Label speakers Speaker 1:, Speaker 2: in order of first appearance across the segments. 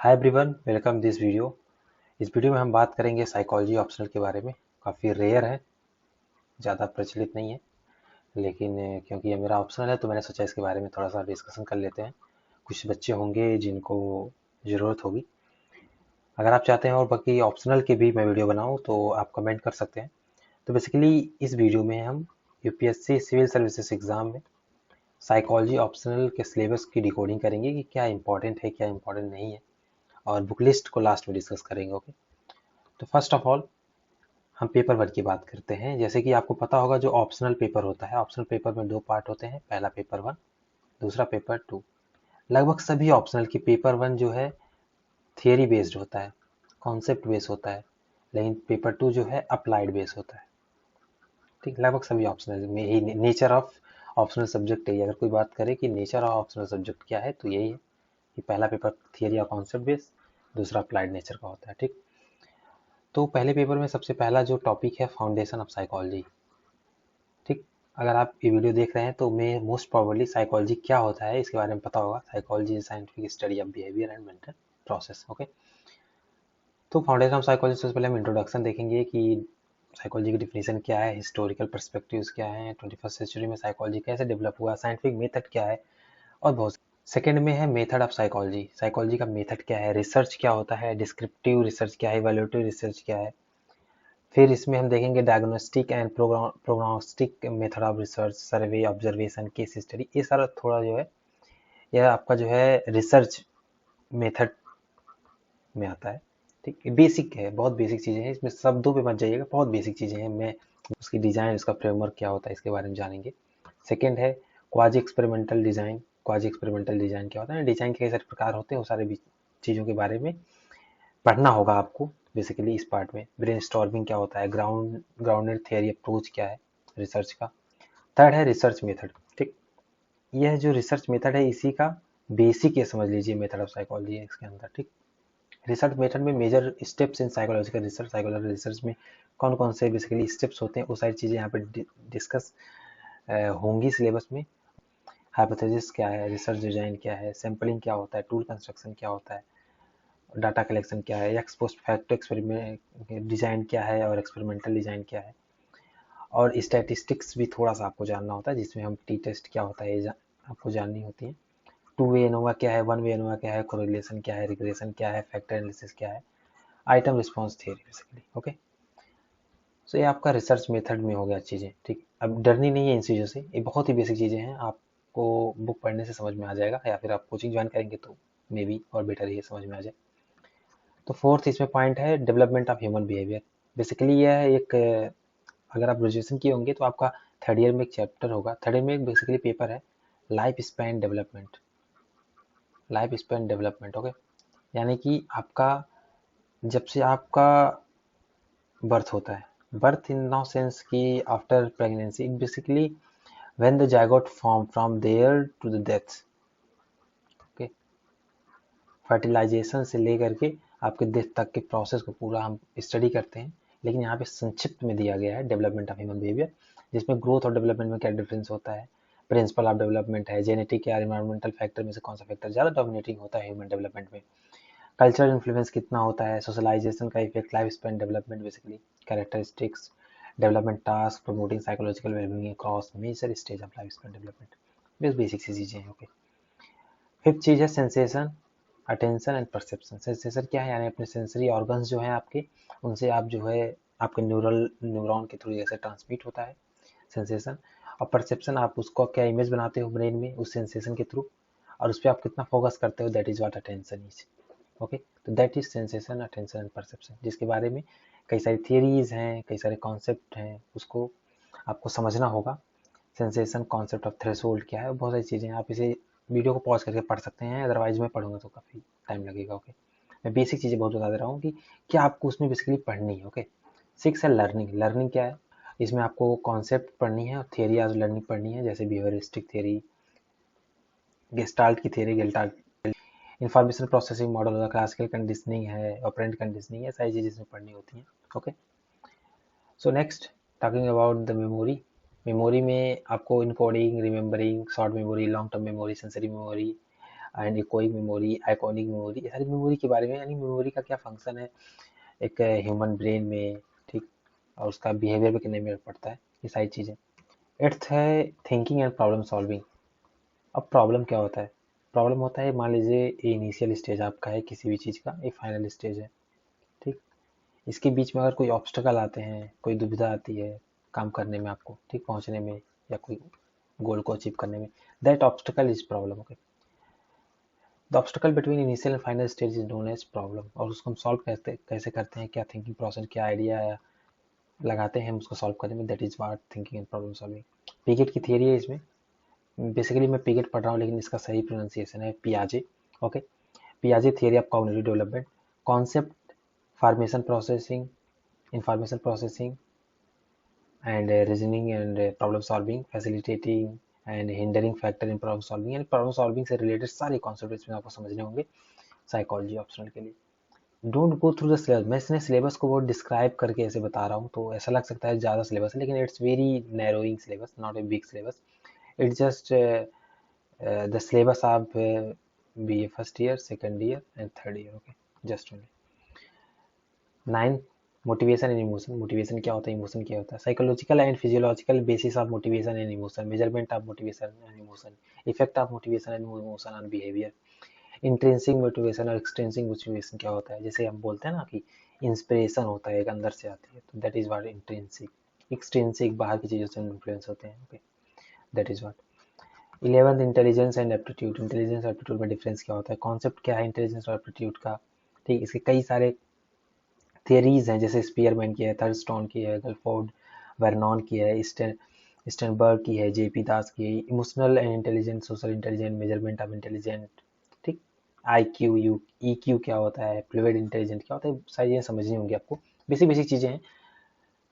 Speaker 1: Hi everyone, welcome this video. इस video में हम बात करेंगे साइकोलॉजी ऑप्शनल के बारे में। काफ़ी रेयर है, ज़्यादा प्रचलित नहीं है, लेकिन क्योंकि ये मेरा ऑप्शनल है तो मैंने सोचा इसके बारे में थोड़ा सा डिस्कशन कर लेते हैं। कुछ बच्चे होंगे जिनको ज़रूरत होगी। अगर आप चाहते हैं और बाकी ऑप्शनल के भी मैं वीडियो बनाऊँ तो आप कमेंट कर सकते हैं। तो बेसिकली इस वीडियो में हम यूपीएससी सिविल सर्विसेज एग्ज़ाम में साइकोलॉजी ऑप्शनल के सिलेबस की डिकोडिंग करेंगे कि क्या इंपॉर्टेंट है, क्या इंपॉर्टेंट नहीं है, और बुक लिस्ट को लास्ट में डिस्कस करेंगे। ओके, तो फर्स्ट ऑफ ऑल हम पेपर वन की बात करते हैं। जैसे कि आपको पता होगा, जो ऑप्शनल पेपर होता है, ऑप्शनल पेपर में दो पार्ट होते हैं, पहला पेपर वन, दूसरा पेपर टू। लगभग सभी ऑप्शनल की पेपर वन जो है थियरी बेस्ड होता है, कॉन्सेप्ट बेस्ड होता है, लेकिन पेपर टू जो है अप्लाइड बेस्ड होता है। ठीक, लगभग सभी ऑप्शनल में यही नेचर ऑफ ऑप्शनल सब्जेक्ट है। अगर कोई बात करे कि नेचर ऑफ ऑप्शनल सब्जेक्ट क्या है, तो यही है कि पहला पेपर थियरी या कॉन्सेप्ट बेस्ड, दूसरा अप्लाइड नेचर का होता है। ठीक, तो पहले पेपर में सबसे पहला जो टॉपिक है, फाउंडेशन ऑफ साइकोलॉजी। ठीक, अगर आप ये वीडियो देख रहे हैं तो मैं मोस्ट प्रोबेबली साइकोलॉजी क्या होता है इसके बारे में पता होगा। Psychology is scientific study of behaviour and mental process. Okay, तो फाउंडेशन ऑफ साइकोलॉजी से पहले हम इंट्रोडक्शन देखेंगे कि साइकोलॉजी की डिफिनेशन क्या है, हिस्टोरिकल पर्सपेक्टिव्स क्या है, 21st सेंचुरी में साइकोलॉजी कैसे डेवलप हुआ, साइंटिफिक मेथड क्या है, और बहुत। सेकेंड में है मेथड ऑफ साइकोलॉजी। साइकोलॉजी का मेथड क्या है, रिसर्च क्या होता है, डिस्क्रिप्टिव रिसर्च क्या है, इवैल्यूएटिव रिसर्च क्या है। फिर इसमें हम देखेंगे diagnostic and prognostic method of research, survey, observation, case study. ये सारा थोड़ा जो है, यह आपका जो है रिसर्च मेथड में आता है। ठीक, बेसिक है, बहुत बेसिक चीज़ें हैं, इसमें शब्दों पे मत जाइएगा, बहुत बेसिक चीज़ें हैं। मैं उसकी डिज़ाइन, उसका फ्रेमवर्क क्या होता है, इसके बारे में जानेंगे। सेकेंड है quasi experimental design. Quasi experimental design क्या होता है, डिज़ाइन के कई सारे प्रकार होते हैं, वो सारे चीज़ों के बारे में पढ़ना होगा आपको। बेसिकली इस पार्ट में ब्रेनस्टॉर्मिंग क्या होता है, ग्राउंडेड थियरी अप्रोच क्या है रिसर्च का। थर्ड है रिसर्च मेथड। ठीक, यह जो रिसर्च मेथड है इसी का बेसिक ये समझ लीजिए मेथड ऑफ साइकोलॉजी है इसके अंदर। ठीक, रिसर्च मेथड में major steps in psychological research, psychological research में कौन कौन से बेसिकली स्टेप्स होते हैं, वो सारी चीज़ें यहाँ पे डिस्कस होंगी सिलेबस में। हाइपोथेसिस क्या है, रिसर्च डिजाइन क्या है, सैम्पलिंग क्या होता है, टूल कंस्ट्रक्शन क्या होता है, डाटा कलेक्शन क्या है, x post fact experiment design क्या है, और एक्सपेरिमेंटल डिजाइन क्या है, और स्टैटिस्टिक्स भी थोड़ा सा आपको जानना होता है, जिसमें हम टी टेस्ट क्या होता है आपको जाननी होती है। टू वे एनोवा क्या है, वन वे एनोवा क्या है, कोरिलेशन क्या है, रिग्रेशन क्या है, फैक्टर एनालिसिस क्या है, item response theory basically. Okay, so ये आपका रिसर्च मेथड में हो गया चीज़ें। ठीक, अब डरनी नहीं है इन चीज़ों से, ये बहुत ही बेसिक चीज़ें हैं, आपको बुक पढ़ने से समझ में आ जाएगा, या फिर आप कोचिंग ज्वाइन करेंगे तो मे बी और बेटर ये समझ में आ जाए। तो फोर्थ इसमें पॉइंट है development of human behaviour. Basically यह एक, अगर आप ग्रेजुएशन किए होंगे तो आपका थर्ड ईयर में एक चैप्टर होगा, थर्ड ईयर में एक बेसिकली पेपर है, life span development. Life span development, okay, यानी कि आपका जब से आपका बर्थ होता है, बर्थ इन नो सेंस की after pregnancy, basically when the zygote form from there to the death. Okay, fertilisation से लेकर के आपके डेथ तक के प्रोसेस को पूरा हम स्टडी करते हैं, लेकिन यहाँ पे संक्षिप्त में दिया गया है डेवलपमेंट ऑफ ह्यूमन बिहेवियर, जिसमें ग्रोथ और डेवलपमेंट में क्या डिफरेंस होता है, प्रिंसिपल ऑफ डेवलपमेंट है, जेनेटिक या एनवायरमेंटल फैक्टर में से कौन सा फैक्टर ज़्यादा डोमिनेटिंग होता है ह्यूमन डेवलपमेंट में, कल्चरल इन्फ्लुएंस कितना होता है, सोशलाइजेशन का effect, life span development basically, characteristics, development task, promoting psychological wellbeing across major stage of life span development. बस बेसिक सी चीज़ें हैं। ओके, फिफ्थ चीज़ है sensation, attention and perception. Sensation क्या है, यानी अपने सेंसरी ऑर्गन्स जो हैं आपके, उनसे आप जो है आपके न्यूरॉन के थ्रू जैसे ट्रांसमिट होता है सेंसेशन। और परसेप्शन, आप उसको क्या इमेज बनाते हो ब्रेन में उस सेंसेशन के थ्रू, और उस पर आप कितना फोकस करते हो, that is what attention is. Okay, तो that is sensation, attention and perception, जिसके बारे में कई सारी थियरीज हैं, कई सारे कॉन्सेप्ट हैं, उसको आपको समझना होगा। सेंसेशन, कॉन्सेप्ट ऑफ थ्रेशोल्ड क्या है, बहुत सारी चीज़ें हैं। आप इसे वीडियो को पॉज करके पढ़ सकते हैं, अदरवाइज मैं पढ़ूंगा तो काफ़ी टाइम लगेगा। ओके, मैं बेसिक चीज़ें बहुत बता दे रहा हूँ कि क्या आपको उसमें बेसिकली पढ़नी है। ओके, सिक्स है लर्निंग। लर्निंग क्या है, इसमें आपको कॉन्सेप्ट पढ़नी है और थियरी आज लर्निंग पढ़नी है, जैसे बिहेवियरिस्टिक थियरी, गेस्टाल्ट की थियरी, गेल्टाल्ट, इंफॉर्मेशन प्रोसेसिंग मॉडल होगा, क्लासिकल कंडीशनिंग है, ऑपरेंट कंडीशनिंग है, सारी चीज़ें इसमें पढ़नी होती हैं। Okay, so next talking about the memory. Memory में आपको encoding, remembering, short memory, long term memory, sensory memory, and echoic memory, iconic memory, ये सारी मेमोरी के बारे में, यानी मेमोरी का क्या फंक्शन है एक ह्यूमन ब्रेन में, ठीक, और उसका बिहेवियर पे कितने में पड़ता है, ये सारी चीज़ें। एट्थ है थिंकिंग एंड प्रॉब्लम सॉल्विंग। अब प्रॉब्लम क्या होता है? प्रॉब्लम होता है, मान लीजिए ये इनिशियल स्टेज आपका है किसी भी चीज़ का, ये फाइनल स्टेज है, ठीक। इसके बीच में अगर कोई ऑब्स्टकल आते हैं, कोई दुविधा आती है काम करने में आपको, ठीक, पहुंचने में या कोई गोल को अचीव करने में, that obstacle is problem. Okay, the obstacle between initial and final stage is known as problem. और उसको हम सॉल्व कैसे करते हैं, क्या थिंकिंग प्रोसेस, क्या आइडिया लगाते हैं हम उसको सॉल्व करने में, that is what thinking and problem solving. Piaget की थियरी है इसमें, बेसिकली मैं पिगेट पढ़ रहा हूँ लेकिन इसका सही प्रोनाउंसिएशन है पियाजे। ओके, पियाजे theory of cognitive development, concept formation processing, information processing and reasoning and problem solving, facilitating and hindering factor in problem solving, यानी problem solving से related सारे कॉन्सेप्ट इसमें आपको समझने होंगे साइकोलॉजी ऑप्शनल के लिए। Don't go through the syllabus, मैं इसने सिलेबस को बहुत डिस्क्राइब करके ऐसे बता रहा हूँ तो ऐसा लग सकता है ज़्यादा सिलेबस है, लेकिन it's very narrowing syllabus, not a big syllabus. It's just the syllabus of BA first year, second year and third year. Okay, just only. 9 motivation and emotion. Motivation क्या होता है, इमोशन क्या होता है, psychological and physiological basis of motivation and emotion, measurement of motivation and emotion, effect of motivation and emotion on behaviour. Intrinsic motivation और extrinsic motivation क्या होता है, जैसे हम बोलते हैं ना कि इंस्पिरेशन होता है एक अंदर से आती है, तो that is what intrinsic. Extrinsic बाहर की चीजों से इन्फ्लुएंस होते हैं। Okay, that is what. 11th intelligence and aptitude. Intelligence और एप्टीट्यूड में डिफरेंस क्या होता है, कॉन्सेप्ट क्या है इंटेलिजेंस और एप्टीट्यूड का, ठीक। इसके कई सारे थियरीज हैं, जैसे स्पीयरमैन की है, थर्स्टोन की है, गलफोर्ड वर्नॉन की है, स्टेनबर्ग की है, जेपी दास की है। Emotional and intelligent, social intelligent, measurement of intelligent, ठीक। IQ, EQ क्या होता है, फ्लूइड इंटेलिजेंट क्या होता है, सारी चीज़ें समझनी होंगी आपको, बेसिक बेसिक चीज़ें हैं,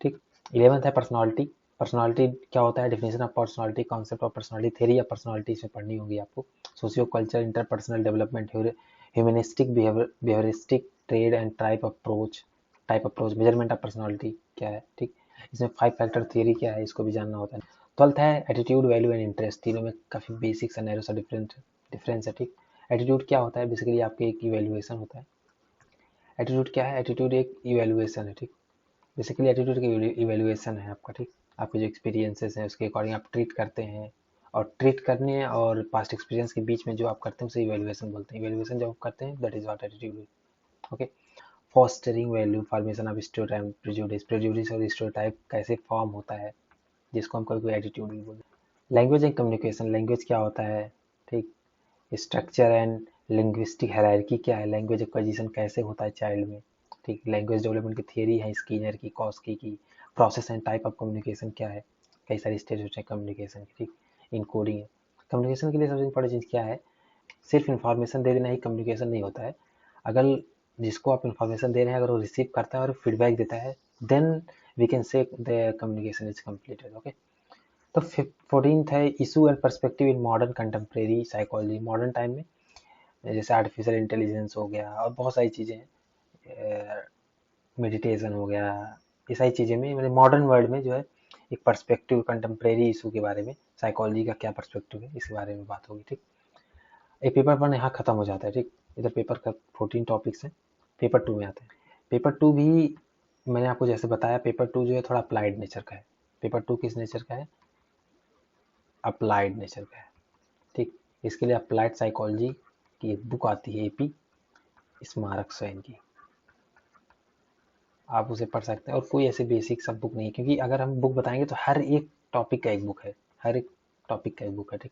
Speaker 1: ठीक। 11th है पर्सनालिटी। पर्सनालिटी क्या होता है, definition of personality, concept of personality, theory of personality इसमें पढ़नी होगी आपको। Socio culture, interpersonal development, humanistic, behaviouristic, trade and type approach, measurement of personality क्या है, ठीक। इसमें 5 फैक्टर थियरी क्या है, इसको भी जानना होता है। 12th है एटीट्यूड, वैल्यू एंड इंटरेस्ट। तीनों में काफ़ी बेसिक सा नैरो सा डिफरेंस है, ठीक। एटीट्यूड क्या होता है, बेसिकली आपके एक इवेल्युएशन होता है। एटीट्यूड क्या है, एटीट्यूड एक इवेल्युएशन है, ठीक। बेसिकली एटीट्यूड की इवेल्युएशन है आपका, ठीक। आपके जो एक्सपीरियंसेस हैं उसके अकॉर्डिंग आप ट्रीट करते हैं, और ट्रीट करने और पास्ट एक्सपीरियंस के बीच में जो आप करते हैं उसे इवेल्युएशन बोलते हैं। इवेल्युएशन जब आप करते हैं that is what attitude. Okay, fostering value, formation of stereotype, prejudice, prejudice और स्टीरियोटाइप कैसे फॉर्म होता है, जिसको हम कभी कोई एटीट्यूड भी बोलते हैं। लैंग्वेज एंड कम्युनिकेशन, लैंग्वेज क्या होता है, ठीक। स्ट्रक्चर एंड लिंग्विस्टिक हायरार्की क्या है, लैंग्वेज एक्विजिशन कैसे होता है चाइल्ड में, ठीक। लैंग्वेज डेवलपमेंट की थियरी है स्कीनर की, कॉस्की की। Process and type of communication क्या है, कई सारे स्टेज होते हैं कम्युनिकेशन के, ठीक। इनकोडिंग है। कम्युनिकेशन के लिए सबसे इंपॉर्टेंट चीज़ क्या है, सिर्फ इन्फॉर्मेशन दे देना ही कम्युनिकेशन नहीं होता है। अगर जिसको आप इन्फॉर्मेशन दे रहे हैं अगर वो रिसीव करता है और फीडबैक देता है, then we can say the communication is completed. Okay, तो 14th है issue and perspective in modern contemporary psychology. Modern time में जैसे आर्टिफिशियल इंटेलिजेंस हो गया और बहुत सारी चीज़ें हैं, मेडिटेशन हो गया, ये सारी चीज़ें में मतलब मॉडर्न वर्ल्ड में जो है एक पर्सपेक्टिव कंटेम्प्रेरी इशू के बारे में, साइकोलॉजी का क्या पर्सपेक्टिव है इसके बारे में बात होगी, ठीक। एक पेपर 1 यहाँ खत्म हो जाता है, ठीक। इधर पेपर का 14 टॉपिक्स हैं, पेपर 2 में आते हैं। पेपर 2 भी मैंने आपको जैसे बताया, पेपर 2 जो है थोड़ा अप्लाइड नेचर का है। पेपर 2 किस नेचर का है, अप्लाइड नेचर का है, ठीक। इसके लिए अप्लाइड साइकोलॉजी की एक बुक आती है AP स्मारक स्वयं की, आप उसे पढ़ सकते हैं। और कोई ऐसे बेसिक सब बुक नहीं है, क्योंकि अगर हम बुक बताएंगे तो हर एक टॉपिक का एक बुक है, हर एक टॉपिक का एक बुक है, ठीक।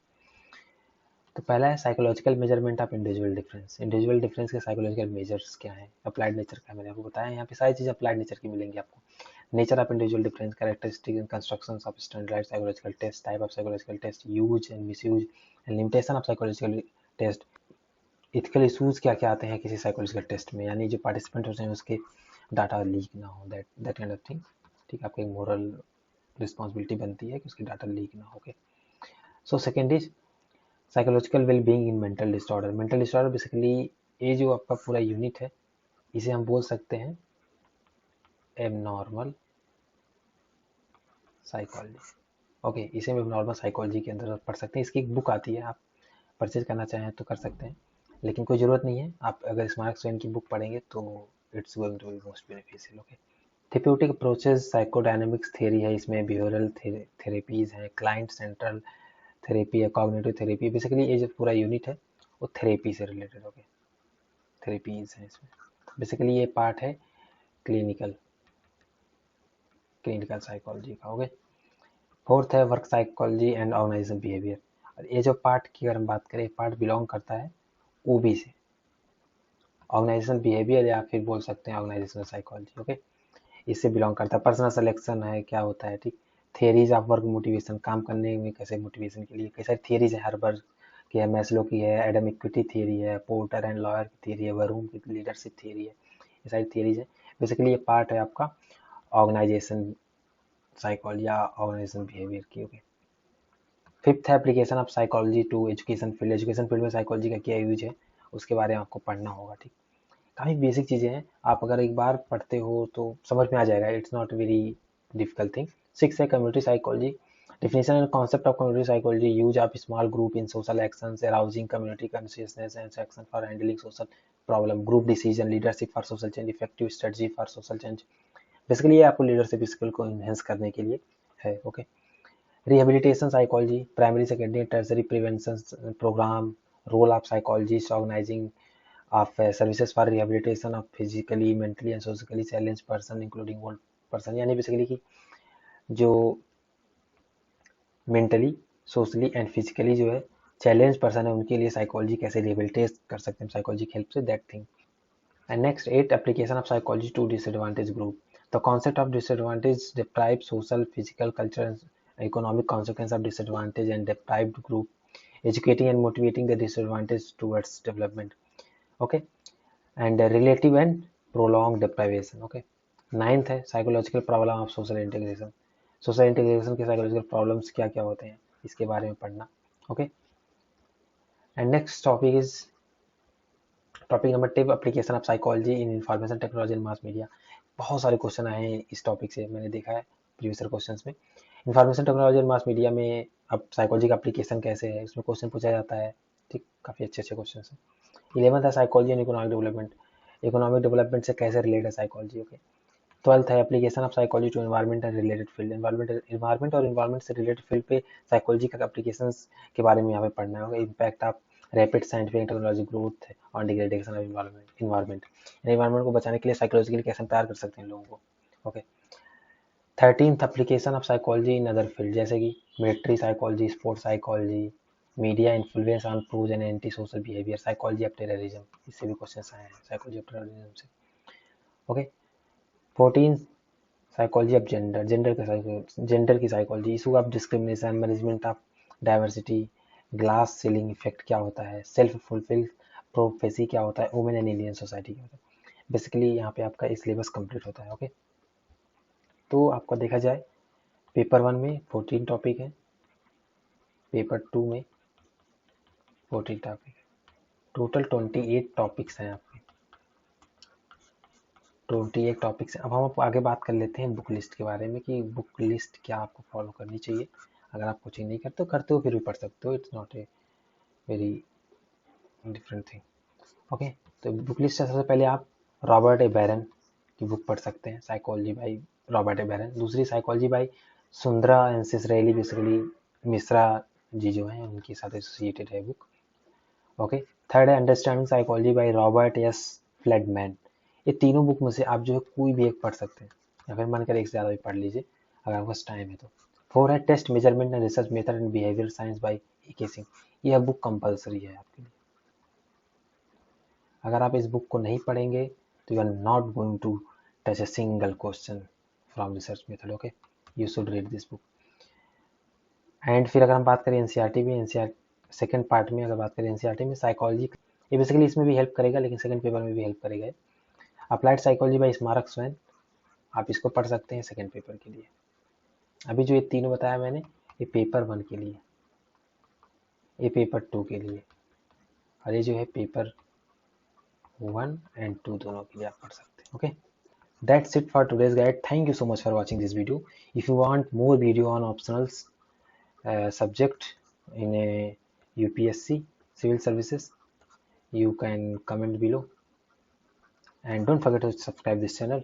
Speaker 1: तो पहला है psychological measurement of individual difference. Individual difference के साइकोलॉजिकल मेजर्स क्या है, अप्लाइड नेचर का मैंने आपको बताया, यहाँ पे सारी चीज़ अप्लाइड नेचर की मिलेंगी आपको। Nature of individual difference, characteristic and constructions of standard psychological test, type of psychological test, use and misuse and limitation of psychological test. Ethical issues क्या क्या आते हैं किसी साइकोलॉजिकल टेस्ट में, यानी जो पार्टिसिपेंट होते हैं उसके डाटा लीक ना हो, दैट काइंड ऑफ थिंग, ठीक। आपको एक मोरल रिस्पॉन्सिबिलिटी बनती है कि उसकी डाटा लीक ना हो। Okay, so second is psychological well being in mental disorder. Mental disorder basically ये जो आपका पूरा यूनिट है इसे हम बोल सकते हैं एबनॉर्मल साइकोलॉजी। ओके, इसे हम एबनॉर्मल साइकोलॉजी के अंदर पढ़ सकते हैं। इसकी एक बुक आती है, आप परचेज करना चाहें तो कर सकते हैं। लेकिन कोई ज़रूरत नहीं है, आप अगर स्मारक स्वयं की बुक पढ़ेंगे तो it's going to be most beneficial. Okay, therapeutic approaches psychodynamics theory है, इसमें बिहेवियरल थेरेपीज है, क्लाइंट सेंट्रल थेरेपी है, कॉग्निटिव थेरेपी। बेसिकली ये जो पूरा यूनिट है वो थेरेपी से रिलेटेड हो गया, थेरेपीज है इसमें। बेसिकली ये पार्ट है क्लिनिकल क्लिनिकल साइकोलॉजी का। ओके, फोर्थ है work psychology and organisation behaviour. और ये जो पार्ट की अगर हम बात करें, पार्ट बिलोंग करता है ओबी से, ऑर्गेनाइजेशन बिहेवियर, या फिर बोल सकते हैं ऑर्गेनाइजेशनल साइकोलॉजी। ओके, इससे बिलोंग करता है। पर्सनल सिलेक्शन है, क्या होता है, ठीक। थियरीज ऑफ वर्क मोटिवेशन, काम करने में कैसे मोटिवेशन के लिए कई सारी थियरीज है। हर्बर्ग की है, मैस्लो की है, एडम इक्विटी थियरी है, पोर्टर एंड लॉयर की थियरी है, वरूम की लीडरशिप थियरी है। ये सारी थियरीज है। बेसिकली ये पार्ट है आपका ऑर्गेनाइजेशन साइकोलॉजी या ऑर्गेनाइजेशन बिहेवियर की। ओके, फिफ्थ है application of psychology to education field. Education field में साइकोलॉजी का क्या यूज है उसके बारे में आपको पढ़ना होगा, ठीक। काफ़ी बेसिक चीज़ें हैं, आप अगर एक बार पढ़ते हो तो समझ में आ जाएगा, it's not very difficult thing. Six है community psychology, definition and concept of community psychology, use of small group in social actions, arousing community consciousness and action for handling social problem, group decision, leadership for social change, effective strategy for social change। Basically ये आपको leadership skill को enhance करने के लिए है। Okay, rehabilitation psychology, primary secondary tertiary prevention programme, role of psychologist organising of services for rehabilitation of physically, mentally and socially challenged person including old person। यानी basically कि जो मेंटली, सोशली एंड फिजिकली जो है challenge person है उनके लिए psychology कैसे rehabilitate कर सकते हैं साइकोलॉजी की हेल्प से, that thing. And next, eight application of psychology to disadvantage group. The concept of disadvantage, deprived social, physical, cultural, economic consequence of disadvantage and deprived group, educating and motivating the disadvantaged towards development। okay, and relative and prolonged deprivation। okay, ninth है psychological problem of social integration. Social integration के psychological problems क्या क्या होते हैं इसके बारे में पढ़ना। Okay, and next topic is topic number 10, application of psychology in information technology and mass media. बहुत सारे क्वेश्चन आए हैं इस टॉपिक से, मैंने देखा है प्रीवियस क्वेश्चंस में। Information technology and mass media में अब साइकोलॉजी का एप्लीकेशन कैसे है उसमें क्वेश्चन पूछा जाता है, ठीक। काफ़ी अच्छे अच्छे क्वेश्चन हैं। 11th है psychology and economic development, economic development से कैसे रिलेटेड है साइकोलॉजी। ओके, 12th है application of psychology to environment and related field. Environment और एनवायरमेंट से रिलेटेड फील्ड पे साइकोलॉजी का एप्लीकेशन के बारे में यहाँ पे पढ़ना होगा। Impact of rapid scientific technology growth on degradation of environment, environment को बचाने के लिए साइकोलॉजिकली कैसे तैयार कर सकते हैं लोगों को। Okay, 13th application of psychology in other field, जैसे कि military psychology, sports psychology, media influence on pros and anti social behaviour, psychology of terrorism. इससे भी क्वेश्चन आए हैं साइकोलॉजी ऑफ टेररिज्म से। Okay, 14 psychology of gender, gender की psychology, issue of discrimination, management of diversity, glass ceiling effect क्या होता है, self fulfil prophecy क्या होता है, वुमेन एंड इंडियन सोसाइटी क्या होता है। बेसिकली यहाँ पे आपका सिलेबस कंप्लीट होता है। ओके, तो आपका देखा जाए पेपर 1 में 14 टॉपिक है, पेपर 2 में 14 टॉपिक है, टोटल 28 टॉपिक्स हैं आपके, 28 टॉपिक्स हैं। अब हम आगे बात कर लेते हैं बुक लिस्ट के बारे में कि बुक लिस्ट क्या आपको फॉलो करनी चाहिए। अगर आप कोचिंग नहीं करते हो फिर भी पढ़ सकते हो, it's not a very different thing. Okay, तो बुक लिस्ट से सबसे पहले आप रॉबर्ट ए बैरन की बुक पढ़ सकते हैं, psychology by Robert A Baron. दूसरी psychology by Saundra and Ciccarelli, basically Mishra ji जो हैं उनके साथ एसोसिएटेड है बुक। ओके, थर्ड है understanding psychology by Robert S Feldman. ये तीनों बुक में से आप जो है कोई भी एक पढ़ सकते हैं, या फिर मन कर एक से ज़्यादा भी पढ़ लीजिए अगर आपके पास टाइम है तो। 4 है test measurement and research method and behaviour science by A K. Singh. यह बुक कंपलसरी है आपके लिए, अगर आप इस बुक को नहीं पढ़ेंगे तो you are not going to touch a single question from research method. Okay, you should read this book. And फिर अगर हम बात करें एनसीईआरटी में, एनसीईआर सेकंड पार्ट में अगर बात करें एनसीईआरटी में साइकोलॉजी, ये बेसिकली इसमें भी हेल्प करेगा लेकिन सेकंड पेपर में भी हेल्प करेगा। अप्लाइड साइकोलॉजी बाई स्मारक स्वयं, आप इसको पढ़ सकते हैं सेकंड पेपर के लिए। अभी जो ये तीनों बताया मैंने, ये पेपर 1 के लिए, ये पेपर 2 के लिए, और ये जो है पेपर 1 एंड 2 दोनों के लिए आप पढ़ सकते हैं। Okay, that's it for today's guide. Thank you so much for watching this video. If you want more video on optionals subject in a UPSC civil services, you can comment below, and don't forget to subscribe this channel